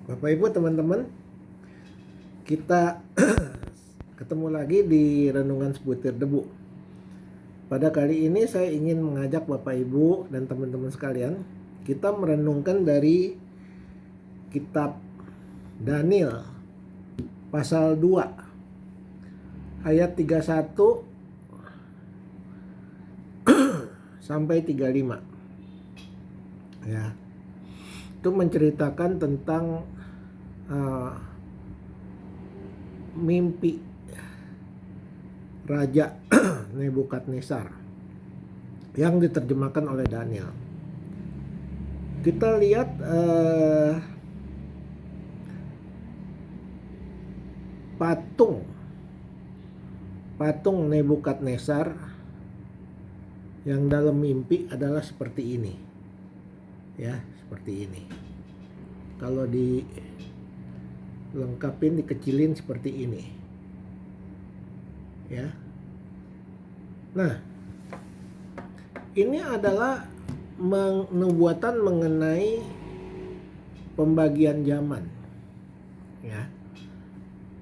Bapak Ibu teman-teman, kita ketemu lagi di Renungan Sebutir Debu. Pada kali ini saya ingin mengajak Bapak Ibu dan teman-teman sekalian, kita merenungkan dari kitab Daniel pasal 2 ayat 31 sampai 35. Ya. Itu menceritakan tentang mimpi Raja Nebukadnezar yang diterjemahkan oleh Daniel. Kita lihat patung Nebukadnezar yang dalam mimpi adalah seperti ini. Ya, seperti ini. Kalau dilengkapin, dikecilin seperti ini. Ya. Nah, ini adalah nubuatan mengenai pembagian zaman, ya,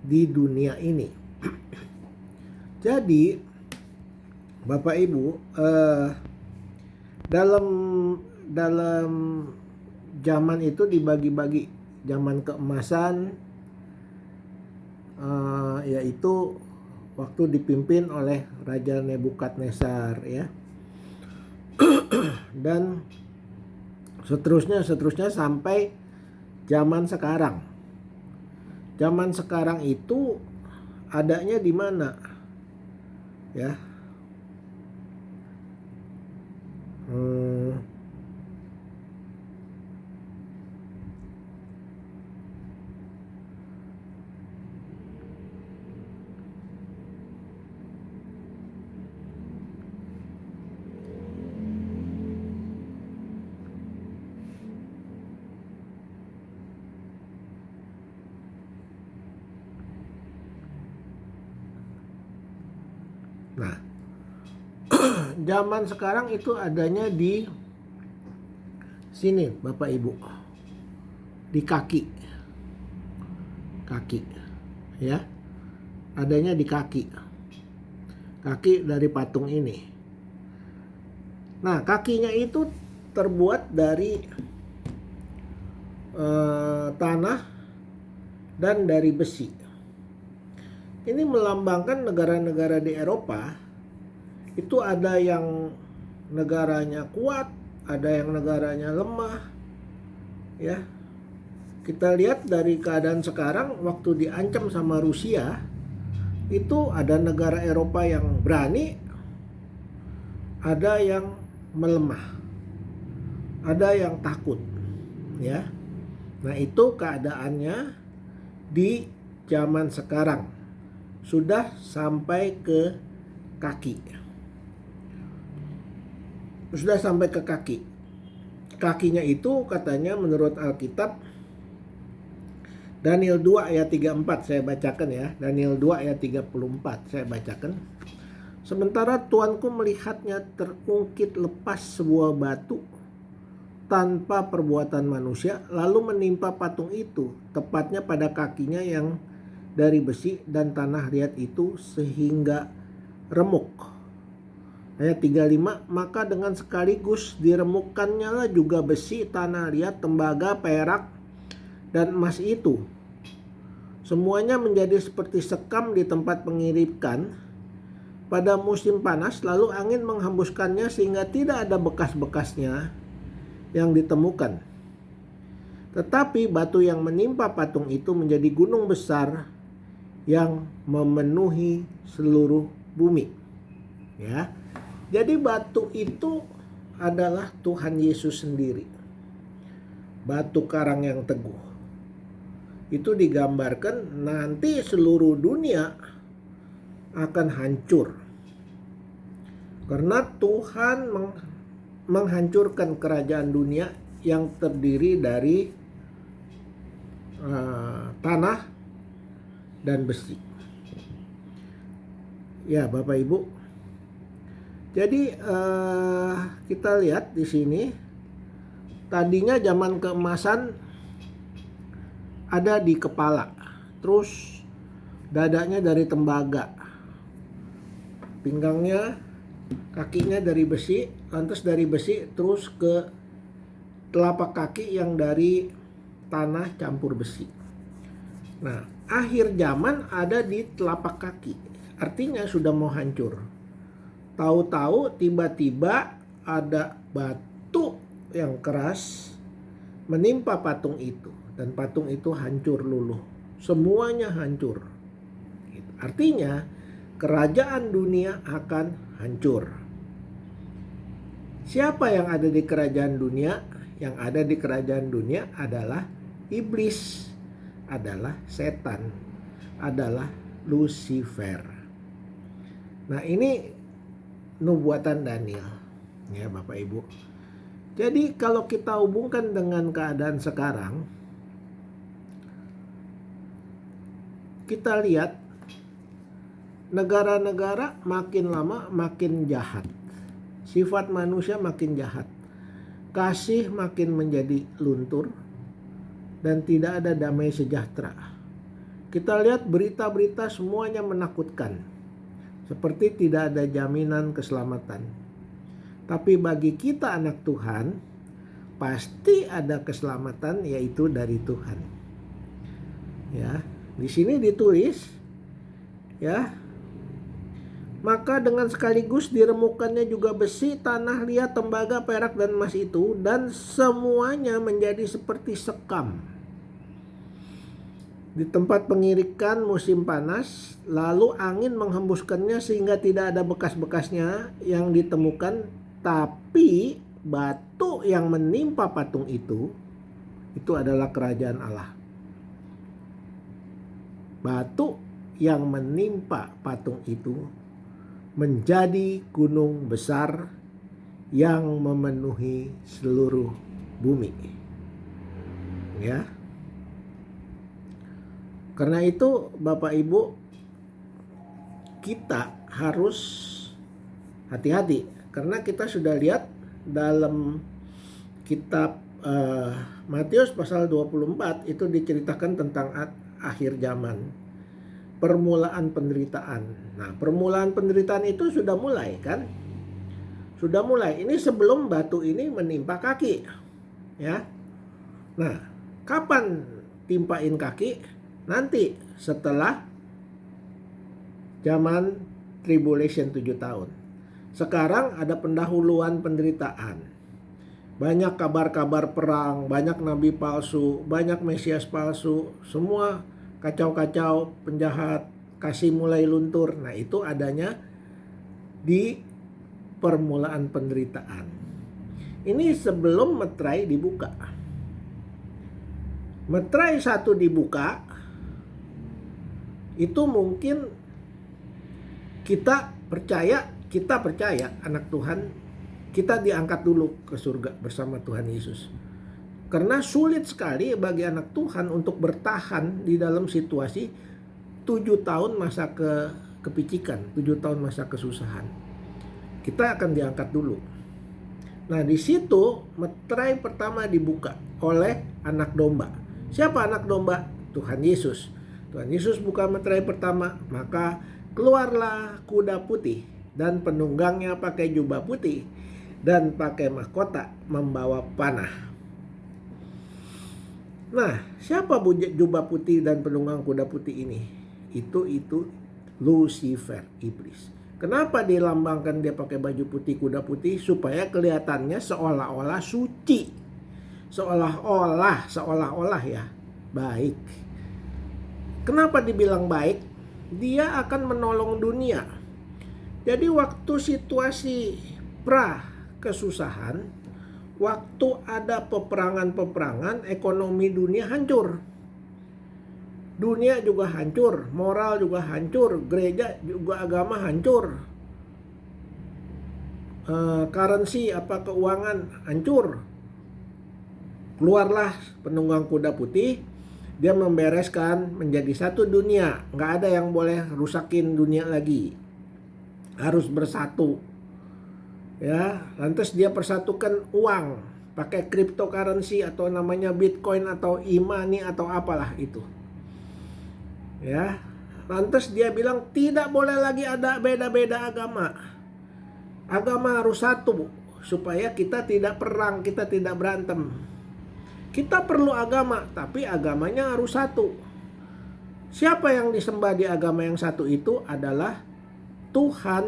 di dunia ini. Jadi, Bapak Ibu, dalam zaman itu dibagi-bagi. Zaman keemasan, yaitu waktu dipimpin oleh Raja Nebukadnezar, ya. Dan seterusnya sampai zaman sekarang. Zaman sekarang itu adanya di mana? Ya. Nah, zaman sekarang itu adanya di sini, Bapak Ibu, di kaki, ya, adanya di kaki dari patung ini. Nah, kakinya itu terbuat dari tanah dan dari besi. Ini melambangkan negara-negara di Eropa. Itu ada yang negaranya kuat, ada yang negaranya lemah. Ya. Kita lihat dari keadaan sekarang, waktu diancam sama Rusia, itu ada negara Eropa yang berani, ada yang melemah, ada yang takut. Ya. Nah, itu keadaannya di zaman sekarang. Sudah sampai ke kaki. Kakinya itu katanya menurut Alkitab, Daniel 2 ayat 34 saya bacakan, ya. Daniel 2 ayat 34 saya bacakan. Sementara tuanku melihatnya terungkit lepas sebuah batu tanpa perbuatan manusia, lalu menimpa patung itu, tepatnya pada kakinya yang dari besi dan tanah liat itu, sehingga remuk. Ayat 35, maka dengan sekaligus diremukkannya lah juga besi, tanah liat, tembaga, perak, dan emas itu. Semuanya menjadi seperti sekam di tempat pengirikan pada musim panas, lalu angin menghembuskannya sehingga tidak ada bekas-bekasnya yang ditemukan. Tetapi batu yang menimpa patung itu menjadi gunung besar yang memenuhi seluruh bumi. Ya. Jadi batu itu adalah Tuhan Yesus sendiri. Batu karang yang teguh. Itu digambarkan nanti seluruh dunia akan hancur. Karena Tuhan menghancurkan kerajaan dunia yang terdiri dari tanah dan besi. Ya, Bapak Ibu. Jadi kita lihat di sini, tadinya zaman keemasan ada di kepala, terus dadanya dari tembaga, pinggangnya, kakinya dari besi, lantas dari besi terus ke telapak kaki yang dari tanah campur besi. Nah, akhir zaman ada di telapak kaki, artinya sudah mau hancur. Tahu-tahu tiba-tiba ada batu yang keras menimpa patung itu, dan patung itu hancur luluh, semuanya hancur. Artinya kerajaan dunia akan hancur. Siapa yang ada di kerajaan dunia? Yang ada di kerajaan dunia adalah iblis, adalah setan, adalah Lucifer. Nah, ini nubuatan Daniel, ya Bapak Ibu. Jadi kalau kita hubungkan dengan keadaan sekarang, kita lihat negara-negara makin lama makin jahat. Sifat manusia makin jahat. Kasih makin menjadi luntur dan tidak ada damai sejahtera. Kita lihat berita-berita semuanya menakutkan. Seperti tidak ada jaminan keselamatan. Tapi bagi kita anak Tuhan, pasti ada keselamatan, yaitu dari Tuhan. Ya, di sini ditulis, ya, maka dengan sekaligus diremukkannya juga besi, tanah liat, tembaga, perak, dan emas itu, dan semuanya menjadi seperti sekam. Di tempat pengirikan musim panas, lalu angin menghembuskannya sehingga tidak ada bekas-bekasnya yang ditemukan, tapi batu yang menimpa patung itu adalah kerajaan Allah. Batu yang menimpa patung itu menjadi gunung besar yang memenuhi seluruh bumi. Ya. Karena itu Bapak Ibu, kita harus hati-hati, karena kita sudah lihat dalam kitab Matius pasal 24 itu diceritakan tentang akhir zaman. Permulaan penderitaan. Nah, permulaan penderitaan itu sudah mulai kan? Sudah mulai. Ini sebelum batu ini menimpa kaki. Ya. Nah, kapan timpain kaki? Nanti setelah zaman tribulation 7 tahun. Sekarang ada pendahuluan penderitaan. Banyak kabar-kabar perang, banyak nabi palsu, banyak mesias palsu, semua kacau-kacau, penjahat, kasih mulai luntur. Nah, itu adanya di permulaan penderitaan. Ini sebelum meterai dibuka. Meterai 1 dibuka, itu mungkin kita percaya anak Tuhan, kita diangkat dulu ke surga bersama Tuhan Yesus. Karena sulit sekali bagi anak Tuhan untuk bertahan di dalam situasi 7 tahun masa kepicikan, 7 tahun masa kesusahan. Kita akan diangkat dulu. Nah, di situ meterai pertama dibuka oleh anak domba. Siapa anak domba? Tuhan Yesus. Tuhan Yesus buka meterai pertama, maka keluarlah kuda putih dan penunggangnya pakai jubah putih dan pakai mahkota membawa panah. Nah, siapa jubah putih dan penunggang kuda putih ini? Itu Lucifer, iblis. Kenapa dilambangkan dia pakai baju putih, kuda putih? Supaya kelihatannya seolah-olah suci. Seolah-olah ya, baik. Kenapa dibilang baik? Dia akan menolong dunia. Jadi waktu situasi kesusahan, waktu ada peperangan, ekonomi dunia hancur. Dunia juga hancur, moral juga hancur, gereja juga agama hancur. Currency keuangan hancur. Keluarlah penunggang kuda putih, dia membereskan menjadi satu dunia. Nggak ada yang boleh rusakin dunia lagi. Harus bersatu. Ya, lantas dia persatukan uang, pakai cryptocurrency atau namanya Bitcoin atau e-money atau apalah itu. Ya. Lantas dia bilang tidak boleh lagi ada beda-beda agama. Agama harus satu supaya kita tidak perang, kita tidak berantem. Kita perlu agama, tapi agamanya harus satu. Siapa yang disembah di agama yang satu itu adalah Tuhan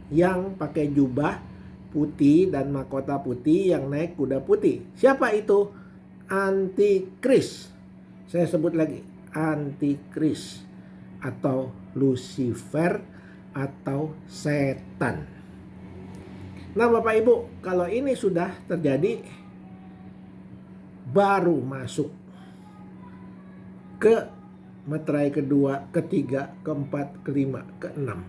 yang pakai jubah putih dan mahkota putih yang naik kuda putih. Siapa itu? Antikris. Saya sebut lagi, Antikris atau Lucifer atau setan. Nah Bapak Ibu, kalau ini sudah terjadi, baru masuk ke meterai kedua, ketiga, keempat, kelima, keenam.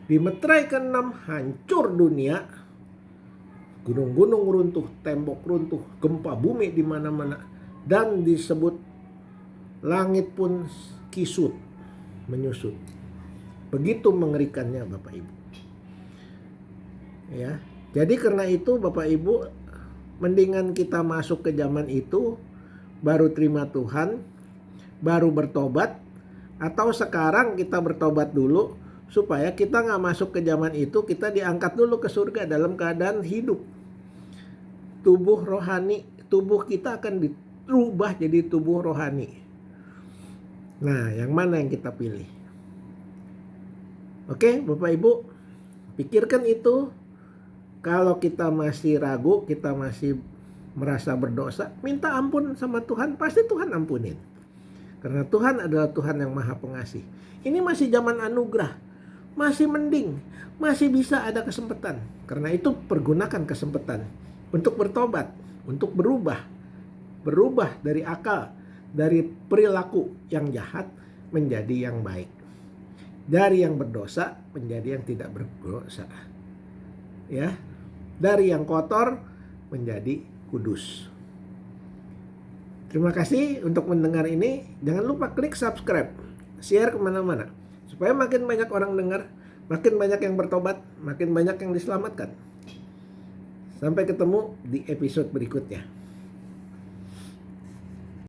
Di meterai keenam hancur dunia. Gunung-gunung runtuh, tembok runtuh, gempa bumi di mana-mana, dan disebut langit pun kisut, menyusut. Begitu mengerikannya Bapak Ibu. Ya, jadi karena itu Bapak Ibu, mendingan kita masuk ke zaman itu, baru terima Tuhan, baru bertobat, atau sekarang kita bertobat dulu supaya kita nggak masuk ke zaman itu, kita diangkat dulu ke surga dalam keadaan hidup. Tubuh rohani, tubuh kita akan dirubah jadi tubuh rohani. Nah, yang mana yang kita pilih? Oke, Bapak Ibu, pikirkan itu. Kalau kita masih ragu, kita masih merasa berdosa, minta ampun sama Tuhan, pasti Tuhan ampunin. Karena Tuhan adalah Tuhan yang Maha Pengasih. Ini masih zaman anugerah, masih mending, masih bisa ada kesempatan. Karena itu pergunakan kesempatan untuk bertobat, untuk berubah dari akal, dari perilaku yang jahat menjadi yang baik, dari yang berdosa menjadi yang tidak berdosa, ya, dari yang kotor menjadi kudus. Terima kasih untuk mendengar ini. Jangan lupa klik subscribe, share kemana-mana, supaya makin banyak orang dengar, makin banyak yang bertobat, makin banyak yang diselamatkan. Sampai ketemu di episode berikutnya.